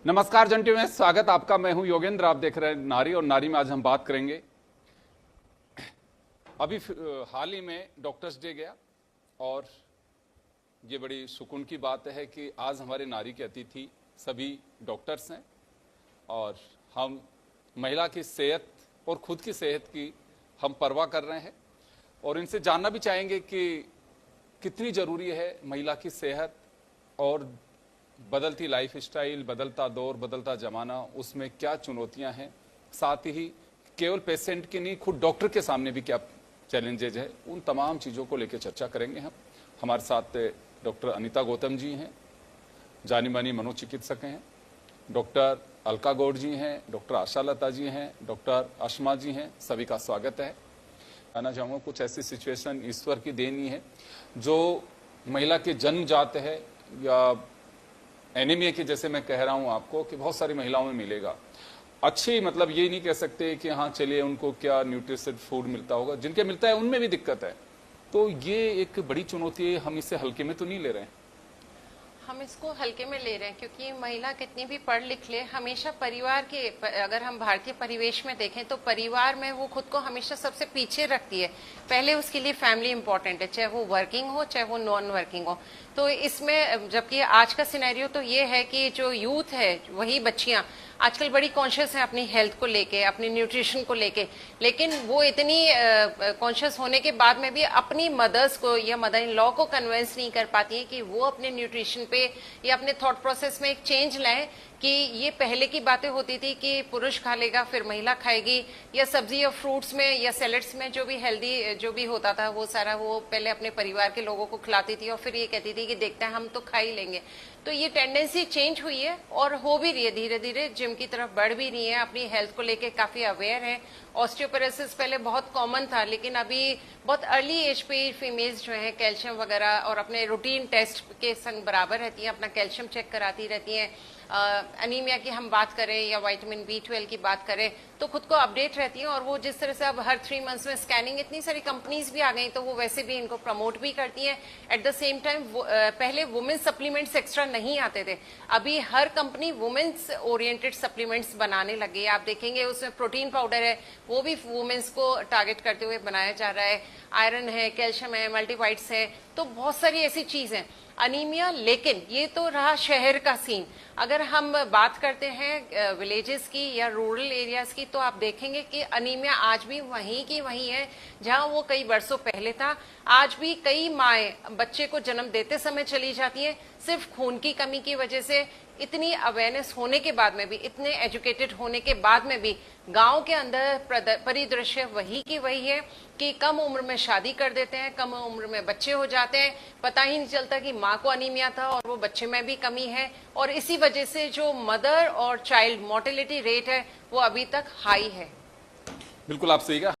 नमस्कार जंटी में स्वागत आपका। मैं हूं योगेंद्र, आप देख रहे हैं नारी। और नारी में आज हम बात करेंगे। अभी हाल ही में डॉक्टर्स डे गया और ये बड़ी सुकून की बात है कि आज हमारे नारी के अतिथि सभी डॉक्टर्स हैं और हम महिला की सेहत और खुद की सेहत की हम परवाह कर रहे हैं और इनसे जानना भी चाहेंगे कि कितनी ज़रूरी है महिला की सेहत और बदलती लाइफ स्टाइल, बदलता दौर, बदलता ज़माना, उसमें क्या चुनौतियां हैं, साथ ही केवल पेशेंट की नहीं, खुद डॉक्टर के सामने भी क्या चैलेंजेज है, उन तमाम चीज़ों को लेकर चर्चा करेंगे हम। हमारे साथ डॉक्टर अनीता गौतम जी हैं, जानी मानी मनोचिकित्सक हैं, डॉक्टर अलका गौड़ जी हैं, डॉक्टर आशा लता जी हैं, डॉक्टर अशमा जी हैं। सभी का स्वागत है। कहना चाहूँगा कुछ ऐसी सिचुएशन ईश्वर की देनी है जो महिला के जन्म जात है या एनीमिया की, जैसे मैं कह रहा हूं आपको कि बहुत सारी महिलाओं में मिलेगा। अच्छी मतलब ये नहीं कह सकते कि हाँ चलिए उनको क्या न्यूट्रिशन फूड मिलता होगा, जिनके मिलता है उनमें भी दिक्कत है। तो ये एक बड़ी चुनौती है, हम इसे हल्के में तो नहीं ले रहे हैं। हम इसको हल्के में ले रहे हैं क्योंकि महिला कितनी भी पढ़ लिख ले, हमेशा परिवार के, अगर हम भारतीय परिवेश में देखें तो परिवार में वो खुद को हमेशा सबसे पीछे रखती है। पहले उसके लिए फैमिली इंपॉर्टेंट है, चाहे वो वर्किंग हो चाहे वो नॉन वर्किंग हो। तो इसमें जबकि आज का सिनेरियो तो ये है कि जो यूथ है, वही बच्चियां आजकल बड़ी कॉन्शियस है अपनी हेल्थ को लेके, अपनी न्यूट्रिशन को लेके, लेकिन वो इतनी कॉन्शियस होने के बाद में भी अपनी मदर्स को या मदर इन लॉ को कन्विंस नहीं कर पाती है कि वो अपने न्यूट्रिशन पे या अपने थॉट प्रोसेस में एक चेंज लाएं कि ये पहले की बातें होती थी कि पुरुष खा लेगा फिर महिला खाएगी, या सब्जी या फ्रूट्स में या सैलेड्स में जो भी हेल्दी जो भी होता था वो सारा वो पहले अपने परिवार के लोगों को खिलाती थी और फिर ये कहती थी कि देखते हैं हम तो खा ही लेंगे। तो ये टेंडेंसी चेंज हुई है और हो भी रही है, धीरे धीरे जिम की तरफ बढ़ भी रही है, अपनी हेल्थ को लेके काफी अवेयर है। ऑस्टियोपोरोसिस पहले बहुत कॉमन था, लेकिन अभी बहुत अर्ली एज पे फीमेल्स जो है कैल्शियम वगैरह और अपने रूटीन टेस्ट के संग बराबर रहती हैं, अपना कैल्शियम चेक कराती रहती हैं। एनीमिया की हम बात करें या विटामिन B12 की बात करें तो खुद को अपडेट रहती हैं। और वो जिस तरह से अब हर 3 मंथ्स में स्कैनिंग, इतनी सारी कंपनीज भी आ गई तो वो वैसे भी इनको प्रमोट भी करती हैं। एट द सेम टाइम पहले वुमेन्स सप्लीमेंट्स एक्स्ट्रा नहीं आते थे, अभी हर कंपनी वुमेन्स ओरिएंटेड सप्लीमेंट्स बनाने लगी है। आप देखेंगे उसमें प्रोटीन पाउडर है, वो भी वुमेन्स को टारगेट करते हुए बनाया जा रहा है। आयरन है, कैल्शियम है, मल्टीवाइट्स है, तो बहुत सारी ऐसी चीज है। अनीमिया, लेकिन ये तो रहा शहर का सीन। अगर हम बात करते हैं विलेजेस की या रूरल एरियाज की, तो आप देखेंगे कि अनीमिया आज भी वहीं की वहीं है जहां वो कई वर्षों पहले था। आज भी कई माएं बच्चे को जन्म देते समय चली जाती हैं सिर्फ खून की कमी की वजह से। इतनी अवेयरनेस होने के बाद में भी, इतने एजुकेटेड होने के बाद में भी गांव के अंदर परिदृश्य वही की वही है कि कम उम्र में शादी कर देते हैं, कम उम्र में बच्चे हो जाते हैं, पता ही नहीं चलता कि माँ को अनीमिया था और वो बच्चे में भी कमी है। और इसी वजह से जो मदर और चाइल्ड मोर्टेलिटी रेट है वो अभी तक हाई है। बिल्कुल आप सही कहा।